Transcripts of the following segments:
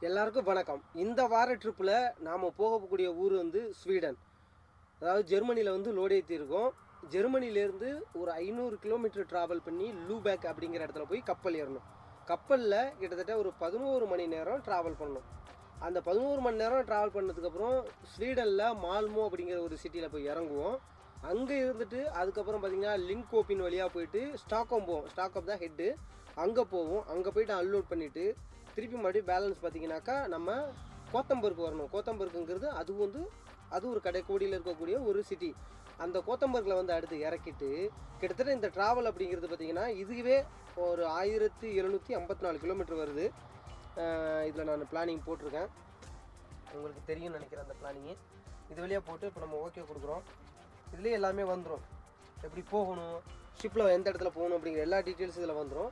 எல்லாருக்கும் வணக்கம். இந்த வார ட்ரிப்பில் நாம் போகக்கூடிய ஊர் வந்து ஸ்வீடன். அதாவது ஜெர்மனியில் வந்து லோடு ஏற்றிருக்கோம். ஜெர்மனிலேருந்து ஒரு 500 கிலோமீட்டர் ட்ராவல் பண்ணி லூபேக் அப்படிங்கிற இடத்துல போய் கப்பல் ஏறணும். கப்பலில் கிட்டத்தட்ட ஒரு 11 மணி நேரம் ட்ராவல் பண்ணணும். அந்த 11 மணி நேரம் ட்ராவல் பண்ணதுக்கப்புறம் ஸ்வீடனில் மால்மோ அப்படிங்கிற ஒரு சிட்டியில் போய் இறங்குவோம். அங்கே இருந்துட்டு அதுக்கப்புறம் பார்த்திங்கன்னா லிங்கோப்பின் வழியாக போயிட்டு ஸ்டாக்ஹோம் போவோம். ஸ்டாக்ஹோம் தான் ஹெட்டு. அங்கே போவோம். அங்கே போய்ட்டு அன்லோட் பண்ணிவிட்டு திருப்பி மறுபடியும் பேலன்ஸ் பார்த்திங்கனாக்கா நம்ம கோத்தம்பர்க்கு வரணும். கோத்தம்பர்க்குங்கிறது அது ஒரு கடைக்கோடியில் இருக்கக்கூடிய ஒரு சிட்டி. அந்த கோத்தம்பர்க்கில் வந்து அடுத்து இறக்கிட்டு கிட்டத்தட்ட இந்த ட்ராவல் அப்படிங்கிறது பார்த்திங்கன்னா இதுவே ஒரு 1754 கிலோமீட்டர் வருது. இதில் நான் பிளானிங் போட்டிருக்கேன், உங்களுக்கு தெரியும்னு நினைக்கிறேன். அந்த பிளானிங்கு இது வழியாக போட்டு இப்போ நம்ம ஓகே கொடுக்குறோம். இதுலேயே எல்லாமே வந்துடும், எப்படி போகணும், ஷிப்பில் எந்த இடத்துல போகணும் அப்படிங்கிற எல்லா டீட்டெயில்ஸ் இதில் வந்துடும்.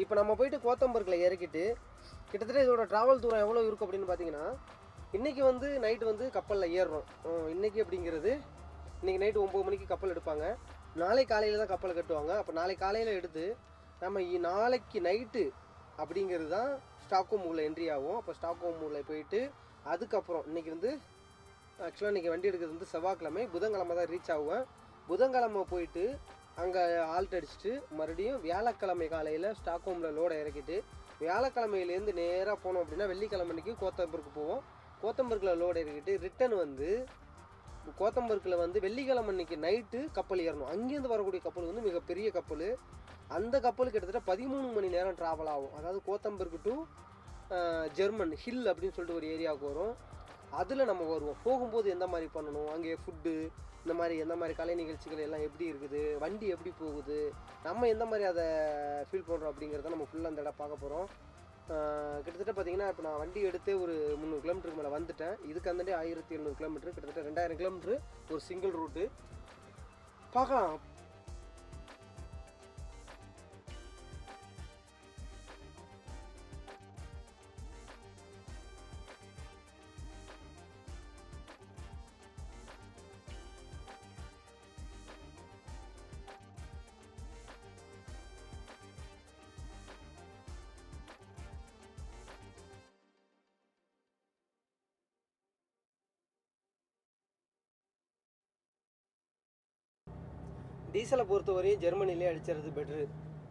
இப்போ நம்ம போயிட்டு கோத்தம்பர்க்கில் இறக்கிட்டு கிட்டத்தட்ட இதோட ட்ராவல் தூரம் எவ்வளோ இருக்கும் அப்படின்னு பார்த்தீங்கன்னா, இன்றைக்கி வந்து நைட்டு வந்து கப்பலில் ஏறுறோம். இன்றைக்கி அப்படிங்கிறது இன்றைக்கி நைட்டு 9 மணிக்கு கப்பல் எடுப்பாங்க. நாளை காலையில் தான் கப்பலை கட்டுவாங்க. அப்போ நாளை காலையில் எடுத்து நம்ம நாளைக்கு நைட்டு அப்படிங்கிறது தான் ஸ்டாக்ஹோம் ஊரில் என்ட்ரி ஆகும். அப்போ ஸ்டாக்ஹோம் ஊரில் போயிட்டு அதுக்கப்புறம் இன்றைக்கி வந்து ஆக்சுவலாக இன்றைக்கி வண்டி எடுக்கிறது வந்து செவ்வாய்க்கிழமை, புதன்கிழமை தான் ரீச் ஆகுவேன். புதன்கிழமை போயிட்டு அங்கே ஆல்ட் அடிச்சுட்டு மறுபடியும் வியாழக்கிழமை காலையில் ஸ்டாக்ஹோமில் லோடை இறக்கிட்டு வியாழக்கிழமையிலேருந்து நேராக போனோம் அப்படின்னா வெள்ளிக்கிழமை அன்றைக்கி கோத்தம்பர்க்கு போவோம். கோத்தம்பர்க்கில் லோடு இறக்கிட்டு ரிட்டன் வந்து கோத்தம்பர்க்கில் வந்து வெள்ளிக்கிழமை அன்றைக்கி நைட்டு கப்பல் ஏறணும். அங்கேருந்து வரக்கூடிய கப்பல் வந்து மிகப்பெரிய கப்பல். அந்த கப்பல் கிட்டத்தட்ட 13 மணி நேரம் ட்ராவல் ஆகும். அதாவது கோத்தம்பர்க்கு டு ஜெர்மன் ஹில் அப்படின்னு சொல்லிட்டு ஒரு ஏரியாவுக்கு வரும். அதில் நம்ம வருவோம். போகும்போது எந்த மாதிரி பண்ணணும், அங்கே ஃபுட்டு இந்த மாதிரி எந்த மாதிரி கலை நிகழ்ச்சிகள் எல்லாம் எப்படி இருக்குது, வண்டி எப்படி போகுது, நம்ம எந்த மாதிரி அதை ஃபீல் பண்ணுறோம் அப்படிங்கிறத நம்ம ஃபுல்லாக அந்த இடம் பார்க்க போகிறோம். கிட்டத்தட்ட பார்த்திங்கன்னா இப்போ நான் வண்டி எடுத்து ஒரு 300 கிலோமீட்டருக்கு மேலே வந்துட்டேன். இதுக்கு அந்தண்டே 1700 கிலோமீட்டர், கிட்டத்தட்ட 2000 கிலோமீட்ரு ஒரு சிங்கிள் ரூட்டு. பார்க்கலாம். டீசலை பொறுத்தவரையும் ஜெர்மனிலே அடிச்சிறது பெட்ரு.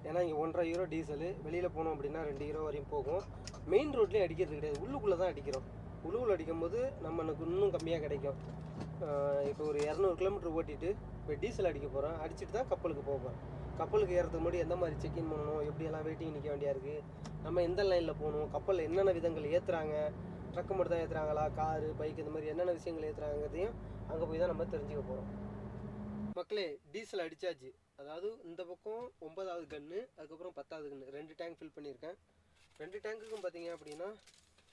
ஏன்னா இங்கே 1.5 யூரோ டீசலு, வெளியில் போனோம் அப்படின்னா 2 யூரோ வரையும் போகும். மெயின் ரோட்லேயும் அடிக்கிறது கிடையாது, உள்ளுக்குள்ளே தான் அடிக்கிறோம். உள்ளுக்குள்ளே அடிக்கும் போது நம்மளுக்கு இன்னும் கம்மியாக கிடைக்கும். இப்போ ஒரு 200 கிலோமீட்டர் ஓட்டிட்டு இப்போ டீசல் அடிக்க போகிறோம். அடிச்சுட்டு தான் கப்பலுக்கு போகிறோம். கப்பலுக்கு ஏறதுக்கு முன்னாடி எந்த மாதிரி செக்இன் பண்ணணும், எப்படியெல்லாம் வெயிட்டிங் நிற்க வேண்டியா இருக்குது, நம்ம எந்த லைனில் போகணும், கப்பலில் என்னென்ன விதங்கள் ஏற்றுறாங்க, ட்ரக்கு மட்டும் தான் ஏற்றுறாங்களா, காரு பைக் இந்த மாதிரி என்னென்ன விஷயங்கள் ஏற்றுறாங்கிறதையும் அங்கே போய் தான் நம்ம தெரிஞ்சுக்க போகிறோம். மக்களே, டீசல் அடித்தாச்சு. அதாவது இந்த பக்கம் 9வது கன்று, அதுக்கப்புறம் 10வது கன்று, 2 டேங்க் ஃபில் பண்ணியிருக்கேன். 2 டேங்க்குக்கும் பார்த்தீங்க அப்படின்னா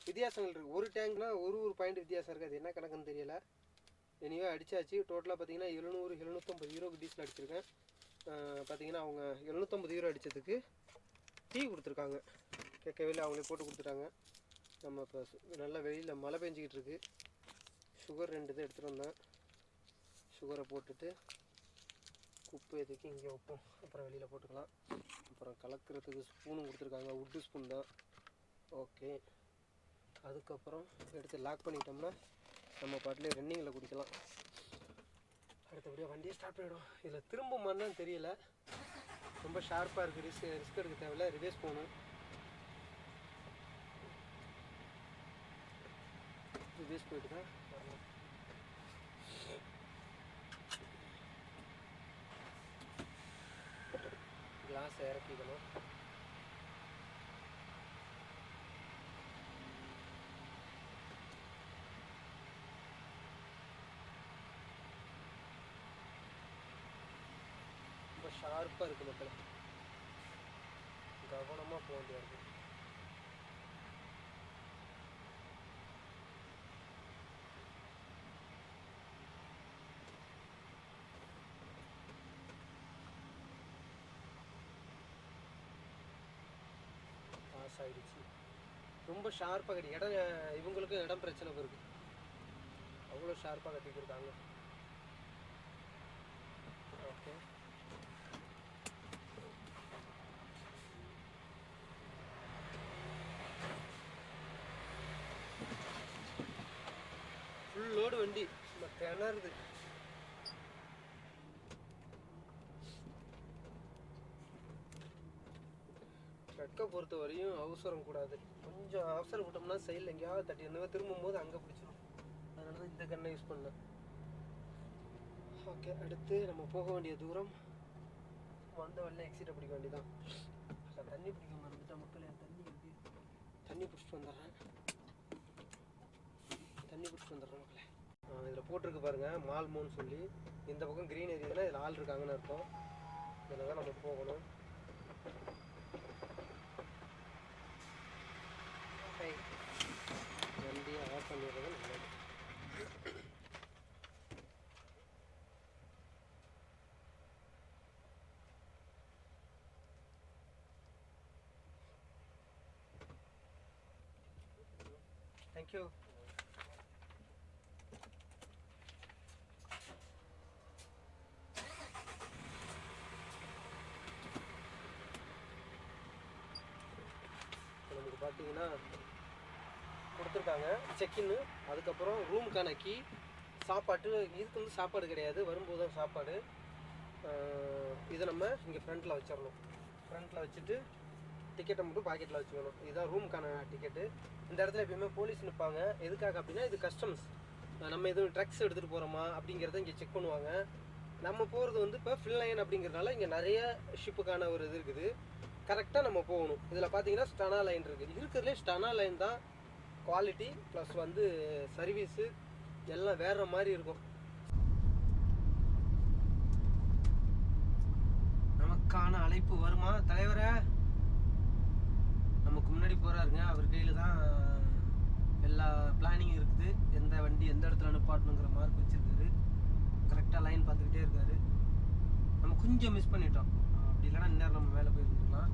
வித்தியாசங்கள் இருக்குது. ஒரு டேங்க்னா ஒரு பாயிண்ட் வித்தியாசம் இருக்குது. அது என்ன கணக்குன்னு தெரியலை. எனிவே அடித்தாச்சு. டோட்டலாக பார்த்தீங்கன்னா 750 யூரோக்கு டீசல் அடிச்சிருக்கேன். பார்த்தீங்கன்னா அவங்க 750 யூரோ அடித்ததுக்கு டீ கொடுத்துருக்காங்க. கேட்கவே இல்லை, அவங்களே போட்டு கொடுத்துட்டாங்க. நம்ம இப்போ நல்லா வெளியில் மழை பெஞ்சிக்கிட்டு இருக்குது. சுகர் 2 இது எடுத்துகிட்டு வந்தேன். சுகரை போட்டுட்டு உப்பு எதுக்கு இங்கே வைப்போம், அப்புறம் வெளியில் போட்டுக்கலாம். அப்புறம் கலக்கிறதுக்கு ஸ்பூனும் கொடுத்துருக்காங்க, உட்டு ஸ்பூன் தான். ஓகே, அதுக்கப்புறம் எடுத்து லாக் பண்ணிட்டோம்னா நம்ம பாட்டிலே ரன்னிங்கில் குடிக்கலாம். அடுத்தபடியாக வண்டியை ஸ்டார்ட் பண்ணிவிடும். இதில் திரும்புமான்னு தெரியல, ரொம்ப ஷார்ப்பாக இருக்குது. ரிஸ்க் எடுக்க தேவையில்ல, ரிவேஸ் போகணும். ரிவேஸ் போயிட்டு தான் வரணும். கிளாஸை இறக்கிக்கணும். ரொம்ப ஷார்ப்பாக இருக்குது மக்கள், கவனமாக போக வேண்டியா இருக்குது. பாஸ் ஆகிடுச்சு. ரொம்ப ஷார்ப்பாக கட்டி இடம், இவங்களுக்கும் இடம் பிரச்சனை இருக்குது. அவ்வளோ ஷார்ப்பாக கட்டி கொடுத்தாங்க. ஓகே, லோடு வண்டி திணறுது. ட்ரக்கை பொறுத்த வரையும் அவசரம் கூடாது. கொஞ்சம் அவசரப்பட்டோம்னா சைடில் எங்கேயாவது தட்டி இருந்தவங்க திரும்பும்போது அங்கே பிடிச்சிடும். அதனால தான் இந்த கண்ணை யூஸ் பண்ணேன். ஓகே, அடுத்து நம்ம போக வேண்டிய தூரம் வந்த வழியில் எக்ஸிட்டை பிடிக்க வேண்டியதான். தண்ணி பிடிக்க மறந்துட்டா மக்களே. தண்ணி பிடிச்சிட்டு வந்துடுறேன். மக்களே. இதில் போட்டிருக்கு பாருங்கள் மால் மூன்னு சொல்லி. இந்த பக்கம் க்ரீன் ஏரியாவில் இதில் ஆள் இருக்காங்கன்னு அர்த்தம். இதில் தான் நம்ம போகணும். வண்டியை ஆஃப் பண்ணிடுறது நல்லது. தேங்க்யூ. நமக்கு பார்த்தீங்கன்னா கொடுத்துருக்காங்க செக்இன்னு. அதுக்கப்புறம் ரூமுக்கான கீ, சாப்பாட்டு. இதுக்கு வந்து சாப்பாடு கிடையாது, வரும்போது தான் சாப்பாடு. இதை நம்ம இங்கே ஃப்ரண்ட்டில் வச்சிடணும். ஃப்ரண்ட்டில் வச்சுட்டு டிக்கெட்டை மட்டும் பாக்கெட்டில் வச்சுக்கணும். இதுதான் ரூமுக்கான டிக்கெட்டு. இந்த இடத்துல எப்பயுமே போலீஸ் நிற்பாங்க. எதுக்காக அப்படின்னா இது கஸ்டம்ஸ். நம்ம எதுவும் ட்ரக்ஸ் எடுத்துகிட்டு போகிறோமா அப்படிங்கிறத இங்கே செக் பண்ணுவாங்க. நம்ம போகிறது வந்து இப்போ ஃபில் லைன் அப்படிங்கிறதுனால இங்கே நிறைய ஷிப்புக்கான ஒரு இது இருக்குது. கரெக்டாக நம்ம போகணும். இதில் பார்த்தீங்கன்னா ஸ்டனா லைன் இருக்குது. இருக்கிறதுலே ஸ்டனா லைன் தான் குவாலிட்டி ப்ளஸ் வந்து சர்வீஸு எல்லாம் வேறு மாதிரி இருக்கும். நமக்கான அழைப்பு வருமா தலைவரை? நமக்கு முன்னாடி போகிறாருங்க. அவர் கையில் தான் எல்லா பிளானிங் இருக்குது. எந்த வண்டி எந்த இடத்துல நிப்பாட்டணுங்கிற மார்க் வச்சுருக்காரு. கரெக்டாக லைன் பார்த்துக்கிட்டே இருக்காரு. நம்ம கொஞ்சம் மிஸ் பண்ணிட்டோம். அப்படி இல்லைன்னா இந்நேரம் நம்ம மேலே போயிருந்துருக்கலாம்.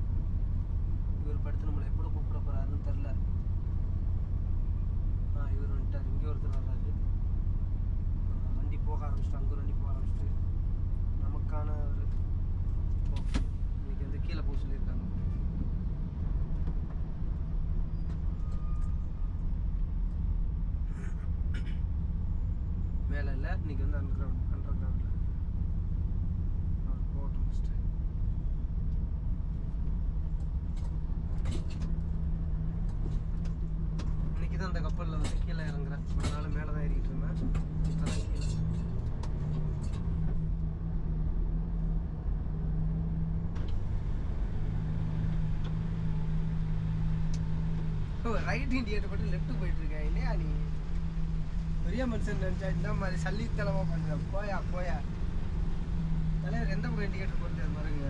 இவர் படுத்து நம்மளை எப்போ கூப்பிட போகிறாருன்னு தெரில. இவர் வந்துட்டார். இங்கே ஒருத்தர் வர்றாரு. வண்டி போக ஆரம்பிச்சிட்டு, அங்கே ஒரு வண்டி போக ஆரம்பிச்சிட்டு நமக்கான ஒரு இன்னைக்கு வந்து கீழே போக சொல்லியிருக்காங்க. மேலே இல்லை, இன்னைக்கு வந்து அண்டர் கிரவுண்டில் போட்டோம் ஃபஸ்ட்டு. இன்னைக்கு தான் அந்த கப்பலில் வந்து கீழே இறங்குறேன். ஒரு நாள் மேலே தான் ஏறிக்கிட்டு இருந்தேன். இப்போ தான் கீழே. ரைட் இண்டிகேட்டர் போட்டு லெஃப்ட் போயிட்டு இருக்கேன். இல்லையா நீ பெரிய மனுஷன் நினச்சா இந்த மாதிரி சல்லித்தனமாக பண்ணுறேன். போயா தலைவர் எந்த பக்கம் இண்டிகேட்டர் போட்டு பாருங்க.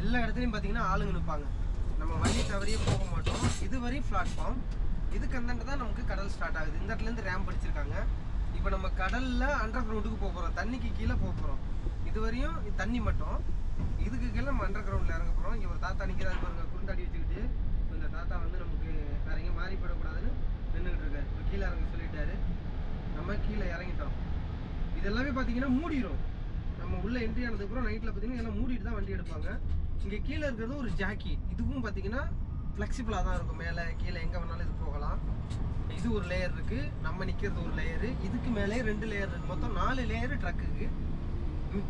எல்லா இடத்துலையும் பார்த்தீங்கன்னா ஆளுங்க நிற்பாங்க. நம்ம வழி தவறியே போக மாட்டோம். இது வரையும் பிளாட்ஃபார்ம். இதுக்கு அந்தாண்ட தான் நமக்கு கடல் ஸ்டார்ட் ஆகுது. இந்த இடத்துலேருந்து ரேம்ப் அடிச்சிருக்காங்க. இப்போ நம்ம கடலில் அண்டர் கிரவுண்டுக்கு போக போகிறோம். தண்ணிக்கு கீழே போக போகிறோம். இது வரையும் தண்ணி மட்டும். இதுக்கு கீழே நம்ம அண்டர் கிரவுண்டில் இறங்க போகிறோம். இங்கே ஒரு தாத்தா நிற்கிறாரு பாருங்க, குறுந்தாடி வச்சுக்கிட்டு. இந்த தாத்தா வந்து நமக்கு வேற எங்கேயும் மாறி போயிடக்கூடாதுன்னு நின்றுக்கிட்டு இருக்காரு. இப்போ கீழே இறங்க சொல்லிட்டாரு. நம்ம கீழே இறங்கிட்டோம். இதெல்லாமே பார்த்தீங்கன்னா மூடிடும். நம்ம உள்ள என்ட்ரி ஆனதுக்கப்புறம் நைட்டில் பார்த்தீங்கன்னா எல்லாம் மூடிட்டு தான் வண்டி எடுப்பாங்க. இங்கே கீழே இருக்கிறது ஒரு ஜாக்கி. இதுவும் பார்த்தீங்கன்னா ஃப்ளெக்சிபிளாக தான் இருக்கும். மேலே கீழே எங்கே வேணாலும் இது போகலாம். இது ஒரு லேயர் இருக்குது. நம்ம நிற்கிறது ஒரு லேயரு. இதுக்கு மேலே 2 லேயர் இருக்குது. மொத்தம் 4 லேயரு ட்ரக்குக்கு.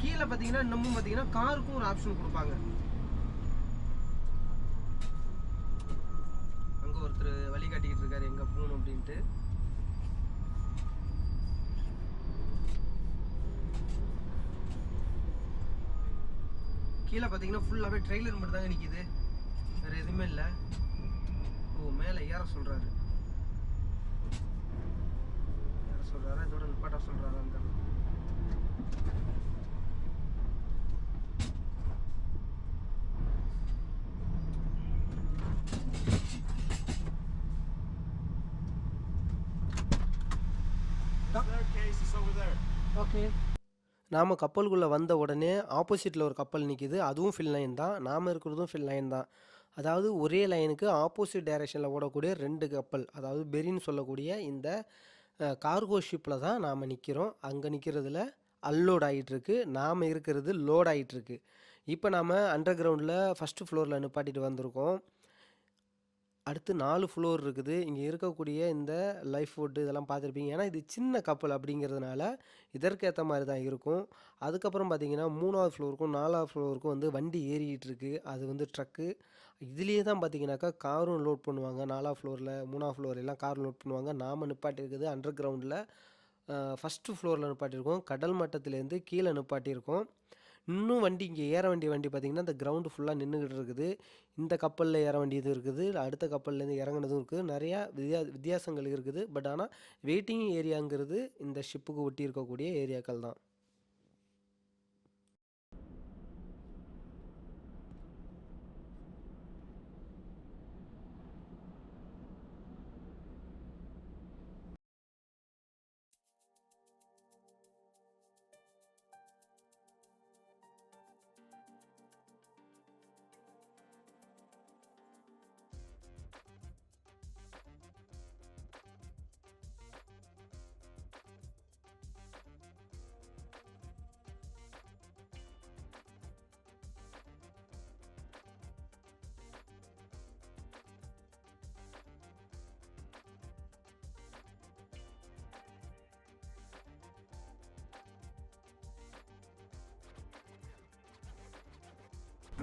கீழே பார்த்தீங்கன்னா இன்னமும் பார்த்தீங்கன்னா காருக்கும் ஒரு ஆப்ஷன் கொடுப்பாங்க. அங்கே ஒருத்தர் வழி காட்டிக்கிட்டு இருக்காரு எங்கே போகணும் அப்படின்ட்டு. கீழே பார்த்தீங்கன்னா ஃபுல்லாகவே ட்ரெய்லர் மட்டும் தாங்க நிற்கிது. வேறு எதுவுமே இல்லை. ஓ, மேலே ஏற சொல்கிறாரு. ஏற சொல்கிறாரா இதோட நிப்பாட்டா சொல்கிறாரா? அந்த ஓகே. நாம் கப்பலுக்குள்ளே வந்த உடனே ஆப்போசிட்டில் ஒரு கப்பல் நிற்கிது. அதுவும் ஃபில் லைன் தான். நாம் இருக்கிறதும் ஃபில் லைன் தான். அதாவது ஒரே லைனுக்கு ஆப்போசிட் டைரெக்ஷனில் ஓடக்கூடிய 2 கப்பல், அதாவது பெரின்னு சொல்லக்கூடிய இந்த கார்கோ ஷிப்பில் தான் நாம் நிற்கிறோம். அங்கே நிற்கிறதுல அன்லோட் ஆகிட்டுருக்கு, நாம் இருக்கிறது லோட் ஆகிட்டுருக்கு. இப்போ நாம் அண்டர் கிரவுண்டில் ஃபஸ்ட்டு ஃப்ளோரில் நிப்பாட்டிட்டு வந்திருக்கோம். அடுத்து 4 ஃப்ளோர் இருக்குது. இங்கே இருக்கக்கூடிய இந்த லைஃப் ஃபுட்டு இதெல்லாம் பார்த்துருப்பீங்க. ஏன்னா இது சின்ன கப்பல் அப்படிங்கிறதுனால இதற்கேற்ற மாதிரி தான் இருக்கும். அதுக்கப்புறம் பார்த்தீங்கன்னா 3வது ஃப்ளோருக்கும் 4வது ஃப்ளோருக்கும் வந்து வண்டி ஏறிக்கிட்டு இருக்கு. அது வந்து ட்ரக்கு. இதுலேயே தான் பார்த்தீங்கன்னாக்கா காரும் லோட் பண்ணுவாங்க. 4வது ஃப்ளோரில் 3வது ஃப்ளோர் எல்லாம் கார் லோட் பண்ணுவாங்க. நாம் நிப்பாட்டியிருக்குது அண்டர் கிரவுண்டில் ஃபஸ்ட்டு ஃப்ளோரில் நிப்பாட்டியிருக்கோம். கடல் மட்டத்திலேருந்து கீழே நிப்பாட்டியிருக்கோம். இன்னும் வண்டி இங்கே ஏற வேண்டிய வண்டி பார்த்திங்கன்னா இந்த கிரவுண்டு ஃபுல்லாக நின்றுக்கிட்டு இருக்குது. இந்த கப்பலில் ஏற வேண்டியது இருக்குது, அடுத்த கப்பல்லேருந்து இறங்குனதும் இருக்குது. நிறையா வித்தியாசங்கள் இருக்குது. பட் ஆனால் வெயிட்டிங் ஏரியாங்கிறது இந்த ஷிப்புக்கு ஒட்டி இருக்கக்கூடிய ஏரியாக்கள் தான்.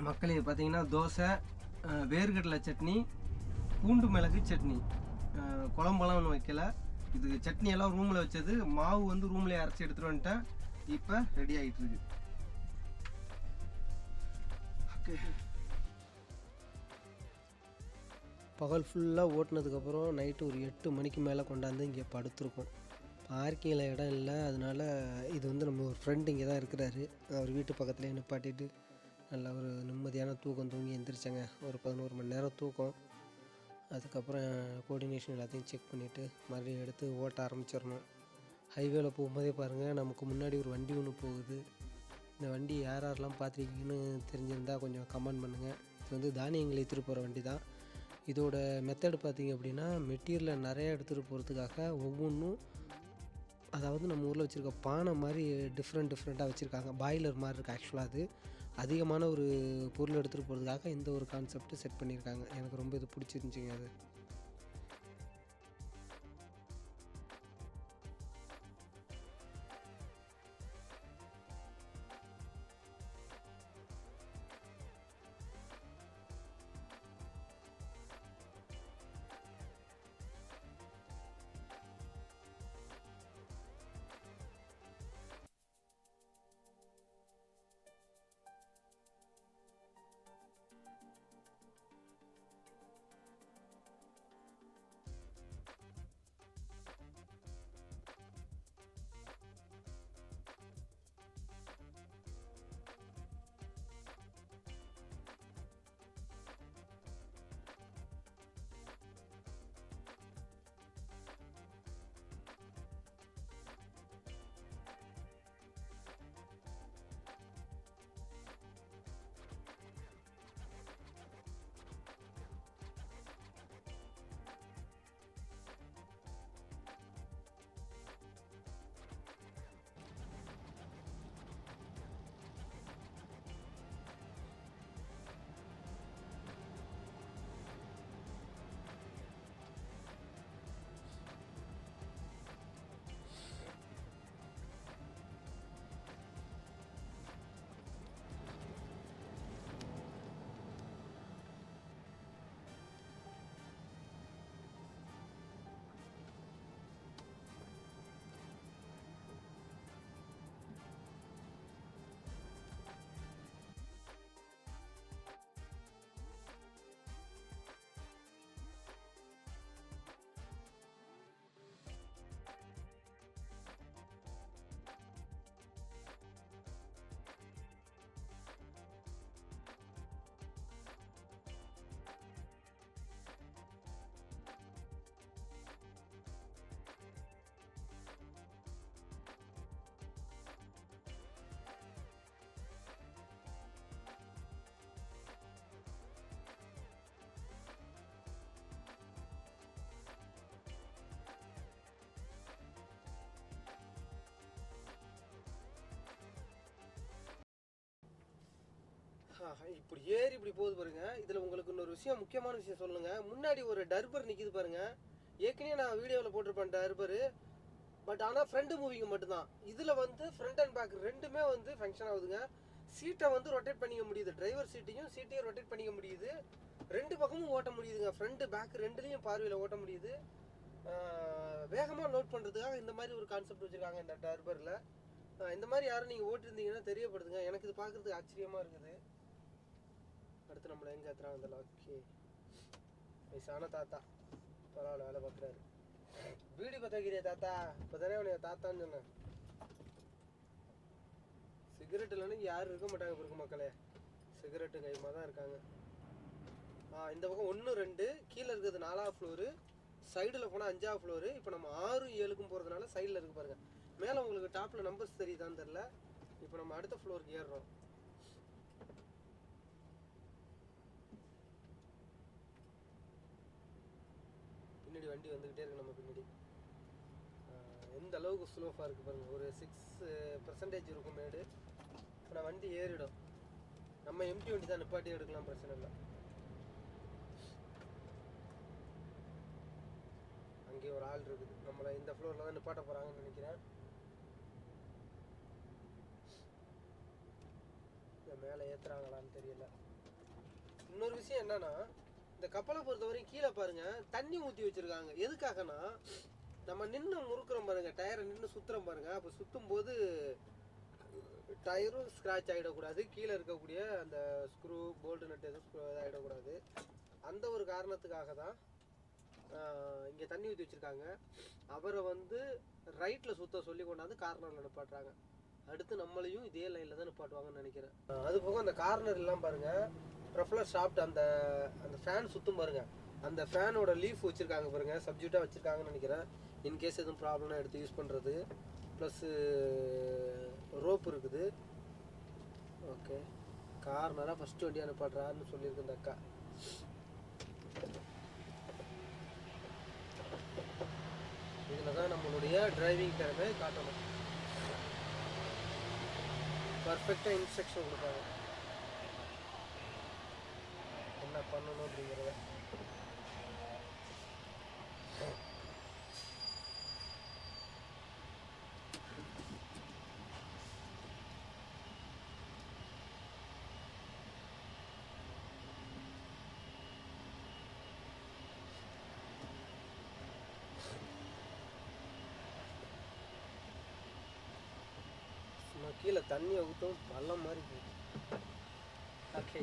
மக்களே பார்த்தீங்கன்னா தோசை, வேர்க்கடலை சட்னி, பூண்டு மிளகு சட்னி, குழம்பெல்லாம் ஒன்றும் வைக்கல. இதுக்கு சட்னி எல்லாம் ரூமில் வச்சது, மாவு வந்து ரூம்லேயே அரைச்சி எடுத்துகிட்டு வந்துட்டேன். இப்போ ரெடி ஆகிட்டு இருக்கு. பகல் ஃபுல்லாக ஓட்டினதுக்கப்புறம் நைட்டு ஒரு 8 மணிக்கு மேலே கொண்டாந்து இங்கே படுத்துருக்கோம். பார்க்கிங்கில் இடம் இல்லை, அதனால இது வந்து நம்ம ஒரு ஃப்ரெண்டு இங்கே தான் இருக்கிறாரு. அவர் வீட்டு பக்கத்துலேயே நிப்பாட்டிட்டு நல்லா ஒரு நிம்மதியான தூக்கம் தூங்கி எந்திரிச்சேங்க. ஒரு 11 மணி நேரம் தூக்கம். அதுக்கப்புறம் கோஆர்டினேஷன் எல்லாத்தையும் செக் பண்ணிவிட்டு மறுபடியும் எடுத்து ஓட்ட ஆரம்பிச்சிடணும். ஹைவேல போகும்போதே பாருங்கள், நமக்கு முன்னாடி ஒரு வண்டி ஒன்று போகுது. இந்த வண்டி யாரெல்லாம் பார்த்துருக்கீங்கன்னு தெரிஞ்சிருந்தால் கொஞ்சம் கமெண்ட் பண்ணுங்கள். இது வந்து தானியங்களை எடுத்துகிட்டு போகிற வண்டி தான். இதோட மெத்தட் பார்த்திங்க அப்படின்னா, மெட்டீரியலை நிறையா எடுத்துகிட்டு போகிறதுக்காக ஒவ்வொன்றும், அதாவது நம்ம ஊரில் வச்சுருக்க பானை மாதிரி டிஃப்ரெண்ட்டாக வச்சுருக்காங்க. பாய்லர் மாதிரி இருக்குது ஆக்சுவலாக. அது அதிகமான ஒரு பொருள் எடுத்துகிட்டு போகிறதுக்காக இந்த ஒரு கான்செப்ட் செட் பண்ணியிருக்காங்க. எனக்கு ரொம்ப இது பிடிச்சிருந்துச்சிங்க அது. இப்படி ஏறி இப்படி போகுது பாருங்க. இதில் உங்களுக்கு இன்னொரு விஷயம், முக்கியமான விஷயம் சொல்லுங்க. முன்னாடி ஒரு டர்பர் நிற்கிது பாருங்க. ஏற்கனவே நான் வீடியோவில் போட்டிருப்பேன் டர்பரு. பட் ஆனால் ஃப்ரண்ட் மூவிங் மட்டும்தான். இதில் வந்து ஃப்ரண்ட் அண்ட் பேக் ரெண்டுமே வந்து ஃபங்க்ஷன் ஆகுதுங்க. சீட்டை வந்து ரொட்டேட் பண்ணிக்க முடியுது. டிரைவர் சீட்டையும் ரொட்டேட் பண்ணிக்க முடியுது. ரெண்டு பக்கமும் ஓட்ட முடியுதுங்க. ஃப்ரண்ட் பேக் ரெண்டுலேயும் பார்வையில் ஓட்ட முடியுது. வேகமாக லோட் பண்ணுறதுக்காக இந்த மாதிரி ஒரு கான்செப்ட் வச்சுருக்காங்க இந்த டர்பரில். இந்த மாதிரி யாரும் நீங்கள் ஓட்டிருந்தீங்கன்னா தெரியப்படுதுங்க. எனக்கு இது பார்க்குறதுக்கு ஆச்சரியமாக இருக்குது. அடுத்து நம்மளை எங்கே ஏற்றுறாங்க இந்த ஓகே. வயசான தாத்தா பரவாயில்ல, வேலை பார்க்குறாரு. வீடு பற்ற வைக்கிறியா தாத்தா? இப்போ தானே அவனைய தாத்தான்னு சொன்னேன். சிகரெட் இல்லைன்னு யாரும் இருக்க மாட்டாங்க பிறகு மக்களே. சிகரெட்டு கைமாக தான் இருக்காங்க. இந்த பக்கம் 1 2 கீழே இருக்கிறது 4ஆவது ஃப்ளோரு, சைடில் போனால் 5ஆவது ஃப்ளோரு. இப்போ நம்ம 6 7க்கும் போகிறதுனால சைடில் இருக்கு பாருங்கள். மேலே உங்களுக்கு டாப்பில் நம்பர்ஸ் தெரியுதான்னு தெரில. இப்போ நம்ம அடுத்த ஃப்ளோருக்கு ஏறுறோம். பின்னாடி வண்டி வந்துக்கிட்டே இருக்கு நம்ம பின்னாடி. எந்த அளவுக்கு ஸ்லோஃபாக இருக்குது பாருங்கள். ஒரு 6% இருக்கும் மேடு. இப்போ நான் வண்டி ஏறிடும். நம்ம எம்டி வண்டி தான், நிப்பாட்டி எடுக்கலாம், பிரச்சனை இல்லை. அங்கே ஒரு ஆள் இருக்குது. நம்மளை இந்த ஃப்ளோரில் தான் நிப்பாட்ட போகிறாங்கன்னு நினைக்கிறேன். மேலே ஏற்றுறாங்களான்னு தெரியல. இன்னொரு விஷயம் என்னன்னா, இந்த கப்பலை பொறுத்தவரையும் கீழே பாருங்க தண்ணி ஊற்றி வச்சுருக்காங்க. எதுக்காகனா, நம்ம நின்று முறுக்குறோம் பாருங்க, டயரை நின்று சுற்றுறோம் பாருங்க. அப்போ சுற்றும் போது டயரும் ஸ்க்ராட்ச் ஆகிடக்கூடாது. கீழே இருக்கக்கூடிய அந்த ஸ்க்ரூ போல்டு நட்டு எதுவும் இதாகிடக்கூடாது. அந்த ஒரு காரணத்துக்காக தான் இங்கே தண்ணி ஊற்றி வச்சுருக்காங்க. அவரை வந்து ரைட்டில் சுற்ற சொல்லி கொண்டாந்து கார்னரில் நிப்பாட்டுறாங்க. அடுத்து நம்மளையும் இதே லைனில் தான் நிப்பாட்டுவாங்கன்னு நினைக்கிறேன். அது போக அந்த கார்னர் எல்லாம் பாருங்கள், ப்ரொஃபலர் ஷாஃப்ட் அந்த அந்த ஃபேன் சுற்றும் பாருங்கள். அந்த ஃபேனோட லீஃப் வச்சுருக்காங்க பாருங்கள், சப்ஜெக்டாக வச்சுருக்காங்கன்னு நினைக்கிறேன். இன்கேஸ் எதுவும் ப்ராப்ளம்னா எடுத்து யூஸ் பண்ணுறது. ப்ளஸ்ஸு ரோப் இருக்குது. ஓகே, கார்னராக ஃபஸ்ட்டு வண்டி அனுப்பாடுறாருன்னு சொல்லியிருக்கு இந்த அக்கா. இதில் தான் நம்மளுடைய டிரைவிங் திறமை காட்டணும். பர்ஃபெக்டாக இன்ஸ்ட்ரக்ஷன் கொடுப்பாங்க என்ன பண்ணணும் அப்படிங்கிறத. கீழே தண்ணியை ஊற்றும் பள்ளம் மாதிரி போகுது. Okay,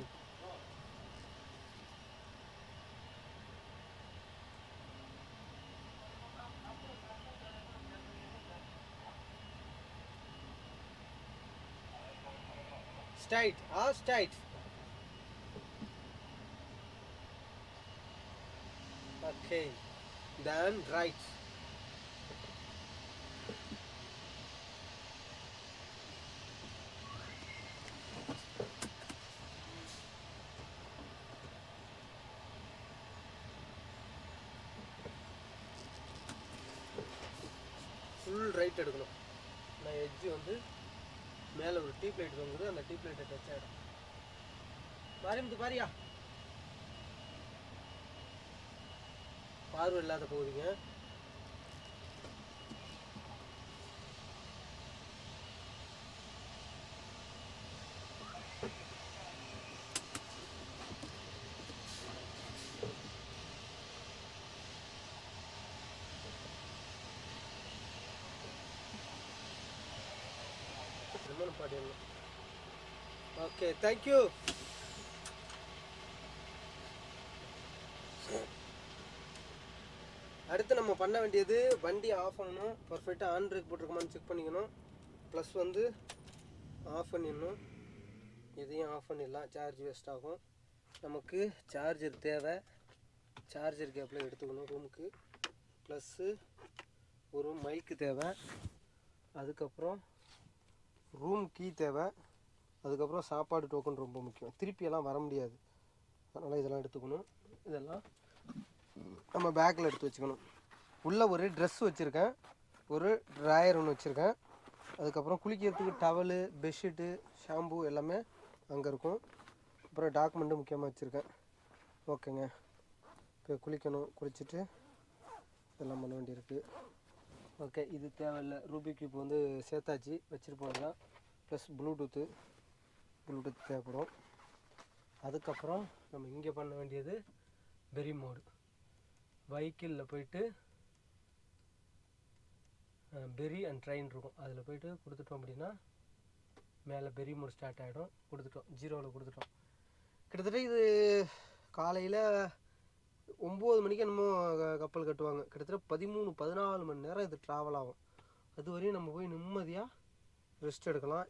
straight, all straight. Okay, then right. Full right எடுக்கணும். நான் எட்ஜு வந்து மேலே ஒரு டீப் லைட் தொங்குது, அந்த டீப் லைட்டை டச் ஆகிடும். மாறிமுத்து பாரியா, பார்வை இல்லாத போகுதுங்க. Okay, thank you. அடுத்து நம்ம பண்ண வேண்டியது வண்டி ஆஃப் பண்ணணும். பர்ஃபெக்டாக ஆன் பிரேக் போட்டிருக்கோமான்னு செக் பண்ணிக்கணும். ப்ளஸ் வந்து ஆஃப் பண்ணிடணும். இதையும் ஆஃப் பண்ணிடலாம், சார்ஜ் வேஸ்ட் ஆகும். நமக்கு சார்ஜர் தேவை. சார்ஜர் கேப்பில் எடுத்துக்கணும் ரூமுக்கு. ப்ளஸ்ஸு ஒரு மைக்கு தேவை. அதுக்கப்புறம் ரூம் கீ தேவை. அதுக்கப்புறம் சாப்பாடு டோக்கன் ரொம்ப முக்கியம். திருப்பியெல்லாம் வர முடியாது, அதனால் இதெல்லாம் எடுத்துக்கணும். இதெல்லாம் நம்ம பேக்கில் எடுத்து வச்சுக்கணும். உள்ளே ஒரு ட்ரெஸ் வச்சுருக்கேன், ஒரு ட்ராயர் ஒன்று வச்சுருக்கேன். அதுக்கப்புறம் குளிக்கிறதுக்கு டவலு, பெட்ஷீட்டு, ஷாம்பு எல்லாமே அங்கே இருக்கும். அப்புறம் டாக்குமெண்ட்டும் முக்கியமாக வச்சுருக்கேன். ஓகேங்க, இப்போ குளிக்கணும், குளிச்சுட்டு இதெல்லாம் பண்ண வேண்டியிருக்கு. ஓகே, இது தேவையில்லை. ரூபிக் கியூப் வந்து சேர்த்தாச்சு, வச்சுட்டு போகலாம். ப்ளஸ் ப்ளூடூத்து தேவைப்படும். அதுக்கப்புறம் நம்ம இங்கே பண்ண வேண்டியது பெரி மோடு. வெஹிக்கிளில் போயிட்டு பெரி அண்ட் ட்ரெயின் இருக்கும், அதில் போய்ட்டு கொடுத்துட்டோம் அப்படின்னா மேலே பெரி மோடு ஸ்டார்ட் ஆகிடும். கொடுத்துட்டோம், 0வில் கொடுத்துட்டோம். கிட்டத்தட்ட இது காலையில் 9 மணிக்கு என்னமோ கப்பல் கட்டுவாங்க. கிட்டத்தட்ட 13-14 மணி நேரம் இது ட்ராவல் ஆகும். அது வரையும் நம்ம போய் நிம்மதியாக ரெஸ்ட் எடுக்கலாம்.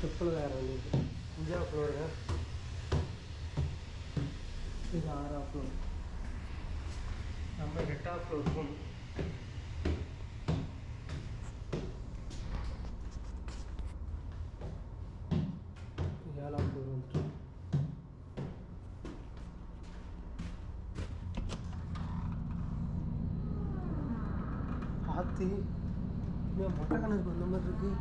ஸ்டெப்பில் வேறு வேண்டியது 5ஆம் ஃப்ளோருங்க, இது 6ஆம் ஃப்ளோர், நம்ம 8ஆம் ஃப்ளோர் போகணும். 7ஆம் ஃப்ளோர் வந்துட்டு ஆத்தி மொட்டை கணக்கு வந்த மாதிரி இருக்கு.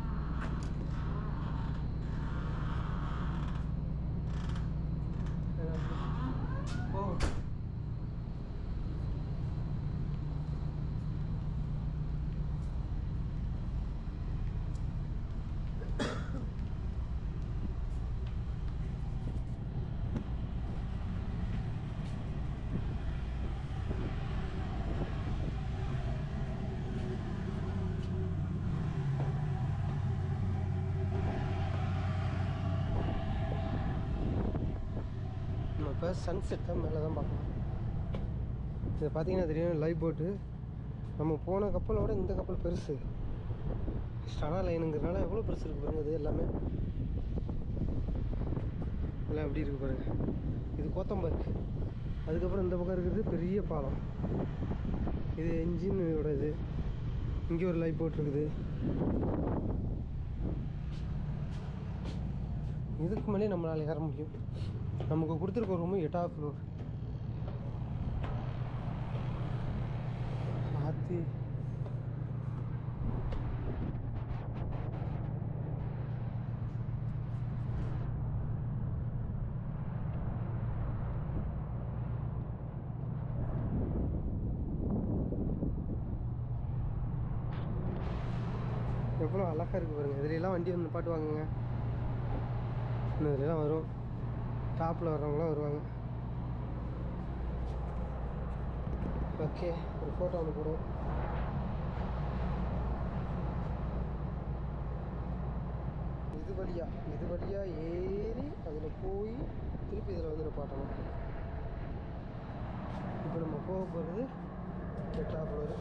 இப்போ சன்செட்டை மேலே தான் பார்க்கலாம். இதை பார்த்தீங்கன்னா தெரியும், லைவ் போட்டு. நம்ம போன கப்பலோட இந்த கப்பல் பெருசு. ஸ்டானா லைனுங்கிறதுனால எவ்வளோ பெருசு இருக்குது பாருங்கள். இது எல்லாமே எல்லாம் எப்படி இருக்குது பாருங்கள். இது கோத்தம்பர்க். அதுக்கப்புறம் இந்த பக்கம் இருக்கிறது பெரிய பாலம். இது என்ஜினோட இது. இங்கே ஒரு லைவ் போட் இருக்குது. இதுக்கு மேலே நம்மளால் ஏற முடியும். நமக்கு கொடுத்துருக்க ரூமு 8ஆம் ஃப்ளோர். ஆத்தி எவ்வளோ அழகாக இருக்குது பாருங்கள். இதுலாம் வண்டி வந்து நிப்பாட்டுவாங்கங்க. இன்னும் இதுலாம் வரும், டாப்பில் வர்றவங்களாம் வருவாங்க. ஓகே, ஒரு ஃபோட்டோ ஒன்று போடுவோம். இது வழியாக ஏறி அதில் போய் திருப்பி இதில் வந்து நிப்பாட்டணும். இப்போ நம்ம போக போகிறது 8ஆம் ஃப்ளோரு.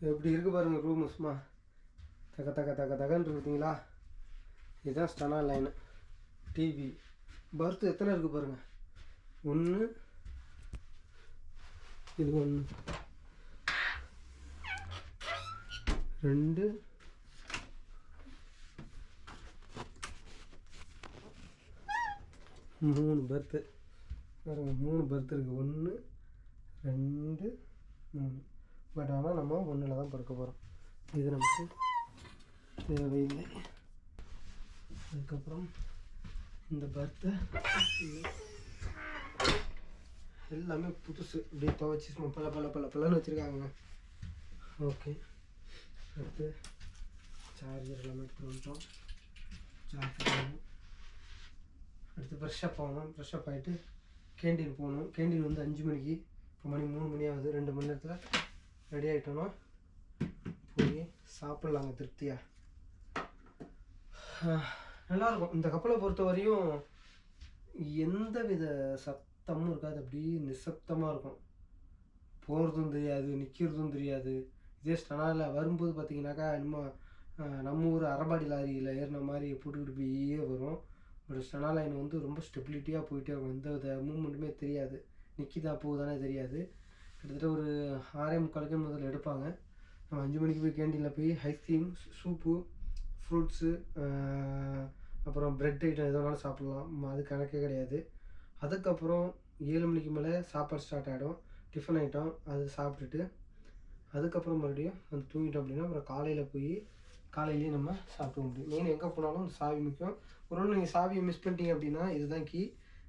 எப்படி இருக்குது பாருங்கள் ரூமு. சும்மா தகன்னு இருக்குதுங்களா. இதுதான் ஸ்டானா லைனு. டிவி பர்த்து எத்தனை இருக்குது பாருங்கள். 1, இது 1, 2, 3 பர்த்து பாருங்கள். 3 பர்த்து இருக்குது. 1, 2, 3. பட் ஆனால் நம்ம 1ல் தான் படுக்க போகிறோம். இது நமக்கு தேவையில்லை. அதுக்கப்புறம் இந்த பர்த்தை எல்லாமே புதுசு, இப்படி துவைச்சி பல பலன்னு வச்சுருக்காங்க. ஓகே, அடுத்து சார்ஜர் எல்லாமே எடுத்துகிட்டு வந்துட்டோம். சார்ஜர் பண்ணணும். அடுத்து ஃப்ரெஷ்ஷப் ஆகணும். ஃப்ரெஷ்ஷப் ஆகிட்டு கேண்டீன் போகணும். கேண்டீன் வந்து 5 மணிக்கு, இப்போ மணி 3 மணி ஆகுது. 2 மணி நேரத்தில் ரெடி ஆகிட்டோன்னா போய் சாப்பிட்லாங்க திருப்தியாக. நல்லாயிருக்கும். இந்த கப்பலை பொறுத்த வரையும் எந்த வித சத்தமும் இருக்காது. அப்படியே நிசப்தமாக இருக்கும். போகிறதும் தெரியாது, நிற்கிறதும் தெரியாது. இதே ஸ்டனாவில் வரும்போது பார்த்தீங்கன்னாக்கா இன்னும் நம்ம ஊர் அரபாடி லாரியில் ஏறின மாதிரி போட்டுக்கிட்டு போயே வரும். பட் ஸ்டனா லைன் வந்து ரொம்ப ஸ்டெபிலிட்டியாக போயிட்டே இருக்கும். எந்த வித மூவ்மெண்ட்டுமே தெரியாது. நிற்கிதா போகுதானே தெரியாது. கிட்டத்தட்ட ஒரு 6:45 முதல்ல எடுப்பாங்க. நம்ம 5 மணிக்கு போய் கேண்டீனில் போய் ஐஸ்கிரீம், சூப்பு, ஃப்ரூட்ஸு, அப்புறம் ப்ரெட் ஐட்டம் எது வேணாலும் சாப்பிட்லாம். அது கணக்கே கிடையாது. அதுக்கப்புறம் 7 மணிக்கு மேலே சாப்பாடு ஸ்டார்ட் ஆகிடும். டிஃபன் ஐட்டம் அது சாப்பிட்டுட்டு அதுக்கப்புறம் மறுபடியும் வந்து தூங்கிட்டோம் அப்படின்னா அப்புறம் காலையில் போய் காலையிலேயே நம்ம சாப்பிட முடியும். மெயின் எங்கே போனாலும் இந்த சாவி முக்கியம். ஒருவேளை நீங்கள் சாவியை மிஸ் பண்ணிட்டீங்க அப்படின்னா, இதுதான் கீ.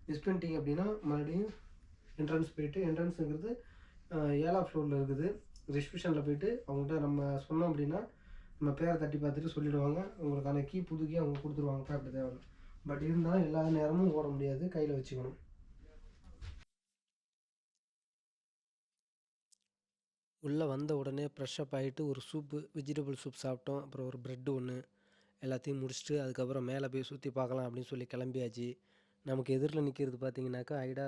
மிஸ் பண்ணிட்டீங்க அப்படின்னா மறுபடியும் என்ட்ரன்ஸ் போயிட்டு, என்ட்ரன்ஸுங்கிறது 7ஆம் ஃப்ளோரில் இருக்குது. ரிசப்ஷனில் போயிட்டு அவங்கள்ட்ட நம்ம சொன்னோம் அப்படின்னா நம்ம பேரை தட்டி பார்த்துட்டு சொல்லிவிடுவாங்க. உங்களுக்கான கீ, புது கீ அவங்க கொடுத்துருவாங்க. அப்படி தேவையில்லை. பட் இருந்தாலும் எல்லா நேரமும் ஓட முடியாது, கையில் வச்சுக்கணும். உள்ளே வந்த உடனே ஃப்ரெஷ்ஷப் ஆகிட்டு ஒரு சூப்பு, வெஜிடபிள் சூப் சாப்பிட்டோம். அப்புறம் ஒரு ப்ரெட்டு ஒன்று எல்லாத்தையும் முடிச்சுட்டு அதுக்கப்புறம் மேலே போய் சுற்றி பார்க்கலாம் அப்படின்னு சொல்லி கிளம்பியாச்சு. நமக்கு எதிரில் நிற்கிறது பார்த்தீங்கன்னாக்கா ஐடா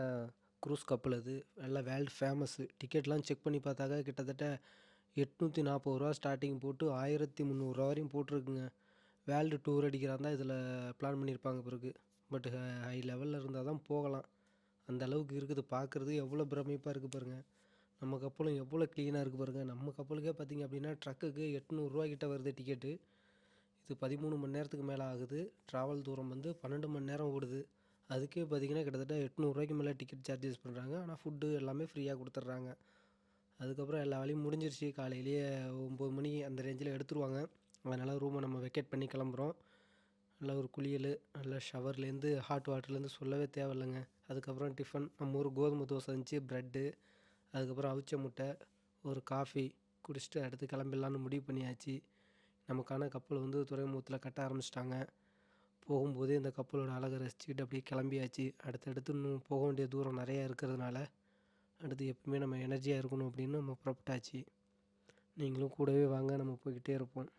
க்ரூஸ் கப்பல். அது நல்லா வேர்ல்டு ஃபேமஸ்ஸு. டிக்கெட்லாம் செக் பண்ணி பார்த்தாக்கா கிட்டத்தட்ட 840 ரூபா ஸ்டார்டிங் போட்டு 1300 ரூபா வரையும் போட்டிருக்குங்க. வேர்ல்டு டூர் அடிக்கிறாருந்தா இதில் பிளான் பண்ணியிருப்பாங்க பிறகு. பட் ஹை லெவலில் இருந்தால் தான் போகலாம். அந்த அளவுக்கு இருக்குது. பார்க்குறது எவ்வளோ பிரமிப்பாக இருக்குது பாருங்கள். நம்ம கப்பலும் எவ்வளோ க்ளீனாக இருக்குது பாருங்கள். நம்ம கப்பலுக்கே பார்த்திங்க அப்படின்னா ட்ரக்குக்கு 800 கிட்ட வருது டிக்கெட்டு. இது 13 மணி நேரத்துக்கு மேலே ஆகுது. ட்ராவல் தூரம் வந்து 12 மணி நேரம் ஓடுது. அதுக்கே பார்த்திங்கன்னா கிட்டத்தட்ட 800 மேலே டிக்கெட் சார்ஜஸ் பண்ணுறாங்க. ஆனால் ஃபுட்டு எல்லாமே ஃப்ரீயாக கொடுத்துட்றாங்க. அதுக்கப்புறம் எல்லா வேலையும் முடிஞ்சிருச்சு. காலையிலேயே 9 மணி அந்த ரேஞ்சில் எடுத்துருவாங்க. அதனால் ரூமை நம்ம வெக்கேட் பண்ணி கிளம்புறோம். நல்லா ஒரு குளியல், நல்லா ஷவர்லேருந்து ஹாட் வாட்டர்லேருந்து சொல்லவே தேவையில்லைங்க. அதுக்கப்புறம் டிஃபன் நம்ம ஊர் கோதுமை தோசை இருந்துச்சு, ப்ரெட்டு, அதுக்கப்புறம் அவிச்ச முட்டை, ஒரு காஃபி குடிச்சிட்டு அடுத்து கிளம்பிடலான்னு முடிவு பண்ணியாச்சு. நமக்கான கப்பல் வந்து துறைமுகத்தில் கட்ட ஆரம்பிச்சிட்டாங்க. போகும்போதே இந்த கப்பலோட அழகை ரசிச்சுக்கிட்டு அப்படியே கிளம்பியாச்சு. அடுத்தடுத்து இன்னும் போக வேண்டிய தூரம் நிறையா இருக்கிறதுனால அடுத்து எப்பவுமே நம்ம எனர்ஜியாக இருக்கணும் அப்படின்னு நம்ம புறப்பட்டாச்சு. நீங்களும் கூடவே வாங்க, நம்ம போய்கிட்டே இருப்போம்.